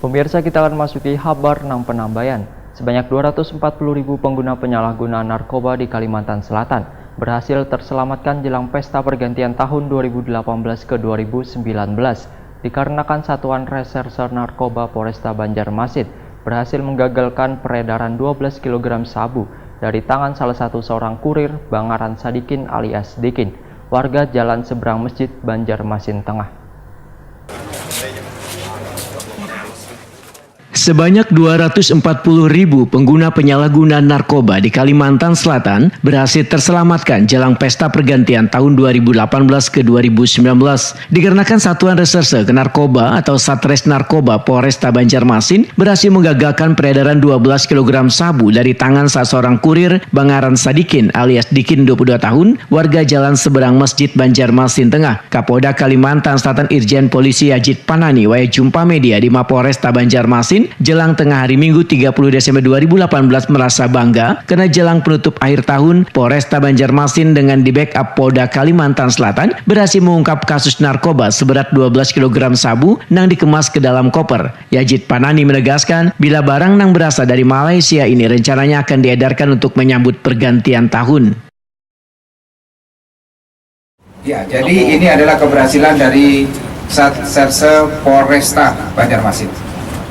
Pemirsa, kita akan masuki kabar 6 penambahan. Sebanyak 240.000 pengguna penyalahgunaan narkoba di Kalimantan Selatan berhasil terselamatkan jelang pesta pergantian tahun 2018 ke 2019. Dikarenakan Satuan Reserse Narkoba Polresta Banjarmasin berhasil menggagalkan peredaran 12 kg sabu dari tangan salah satu seorang kurir Bangaran Sadikin alias Dikin, warga jalan seberang Masjid Banjarmasin Tengah. Sebanyak 240.000 pengguna penyalahgunaan narkoba di Kalimantan Selatan berhasil terselamatkan jelang pesta pergantian tahun 2018 ke 2019. Dikarenakan Satuan Reserse Narkoba atau Satres Narkoba Polresta Banjarmasin berhasil menggagalkan peredaran 12 kg sabu dari tangan salah seorang kurir Bangaran Sadikin alias Dikin 22 tahun, warga jalan seberang Masjid Banjarmasin Tengah. Kapolda Kalimantan Selatan Irjen Polisi Yajid Panani waya jumpa media di Mapolresta Banjarmasin jelang tengah hari Minggu 30 Desember 2018 merasa bangga karena jelang penutup akhir tahun Polresta Banjarmasin dengan di backup Polda Kalimantan Selatan berhasil mengungkap kasus narkoba seberat 12 kg sabu nang dikemas ke dalam koper. Yajid Panani menegaskan bila barang nang berasal dari Malaysia ini rencananya akan diedarkan untuk menyambut pergantian tahun. Ya, jadi ini adalah keberhasilan dari Satres Polresta Banjarmasin.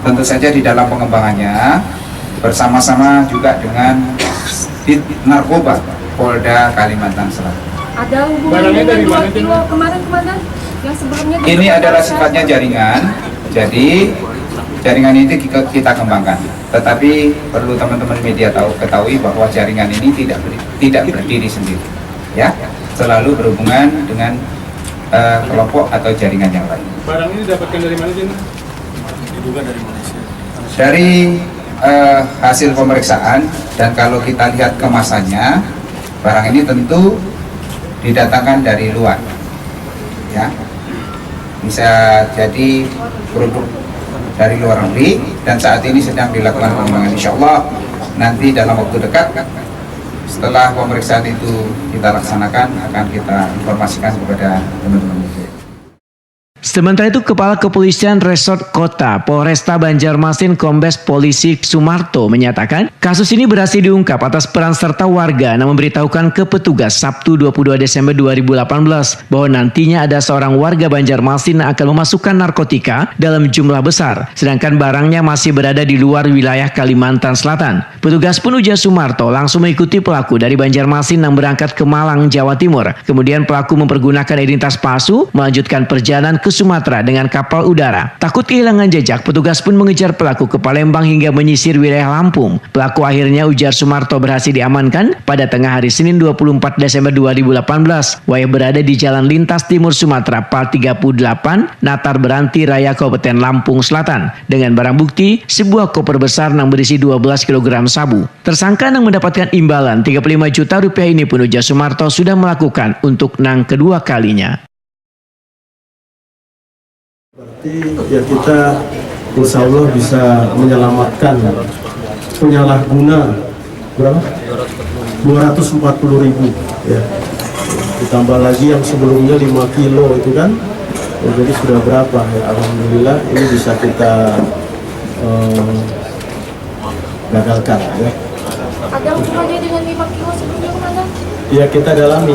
Tentu saja di dalam pengembangannya bersama-sama juga dengan Dit Narkoba Polda Kalimantan Selatan. Ada hubungannya dengan 2 kilo kemarin yang sebelumnya? Ini adalah sifatnya jaringan, jadi jaringan ini kita kembangkan. Tetapi perlu teman-teman media ketahui bahwa jaringan ini tidak berdiri sendiri, ya, selalu berhubungan dengan kelompok atau jaringan yang lain. Barang ini didapatkan dari mana sih? Diduga dari Malaysia. Dari hasil pemeriksaan dan kalau kita lihat kemasannya, barang ini tentu didatangkan dari luar, ya, bisa jadi produk dari luar negeri dan saat ini sedang dilakukan pengembangan. Insya Allah nanti dalam waktu dekat setelah pemeriksaan itu kita laksanakan akan kita informasikan kepada teman-teman media. Sementara itu, Kepala Kepolisian Resort Kota Polresta Banjarmasin Kombes Polisi Sumarto menyatakan kasus ini berhasil diungkap atas peran serta warga yang memberitahukan ke petugas Sabtu 22 Desember 2018 bahwa nantinya ada seorang warga Banjarmasin yang akan memasukkan narkotika dalam jumlah besar, sedangkan barangnya masih berada di luar wilayah Kalimantan Selatan. Petugas pun ujar Sumarto langsung mengikuti pelaku dari Banjarmasin yang berangkat ke Malang, Jawa Timur. Kemudian pelaku mempergunakan identitas palsu melanjutkan perjalanan ke Sumatera dengan kapal udara. Takut kehilangan jejak, petugas pun mengejar pelaku ke Palembang hingga menyisir wilayah Lampung. Pelaku akhirnya, ujar Sumarto, berhasil diamankan pada tengah hari Senin 24 Desember 2018. Waya berada di Jalan Lintas Timur Sumatera Pal 38, Natar Beranti Raya Kabupaten Lampung Selatan. Dengan barang bukti, sebuah koper besar yang berisi 12 kg sabu. Tersangka yang mendapatkan imbalan 35 juta rupiah ini pun, ujar Sumarto, sudah melakukan untuk nang kedua kalinya. Berarti ya kita insya Allah bisa menyelamatkan penyalahguna berapa? 240.000 ya. Ditambah lagi yang sebelumnya 5 kilo itu kan, ya, jadi sudah berapa ya. Alhamdulillah ini bisa kita gagalkan ya. Ada hubungannya dengan 5 kilo sebelumnya mana? Ya kita dalami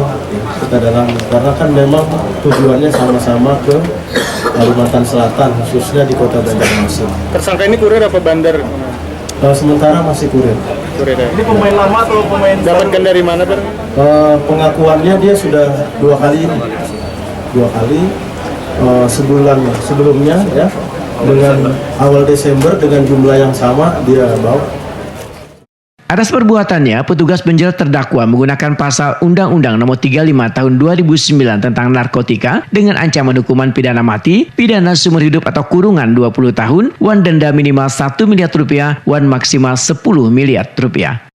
karena kan memang tujuannya sama-sama ke Kalimantan Selatan, khususnya di Kota Banjarmasin. Tersangka ini kurir apa bandar? Sementara masih kurir. Ini pemain lama atau pemain dapatkan dari mana, Ber? Pengakuannya dia sudah 2 kali ini. 2 kali sebulan sebelumnya ya, dengan awal Desember dengan jumlah yang sama dia bawa. Atas perbuatannya, petugas menjerat terdakwa menggunakan pasal Undang-Undang Nomor 35 Tahun 2009 tentang narkotika dengan ancaman hukuman pidana mati, pidana seumur hidup atau kurungan 20 tahun, wan denda minimal 1 miliar rupiah, wan maksimal 10 miliar rupiah.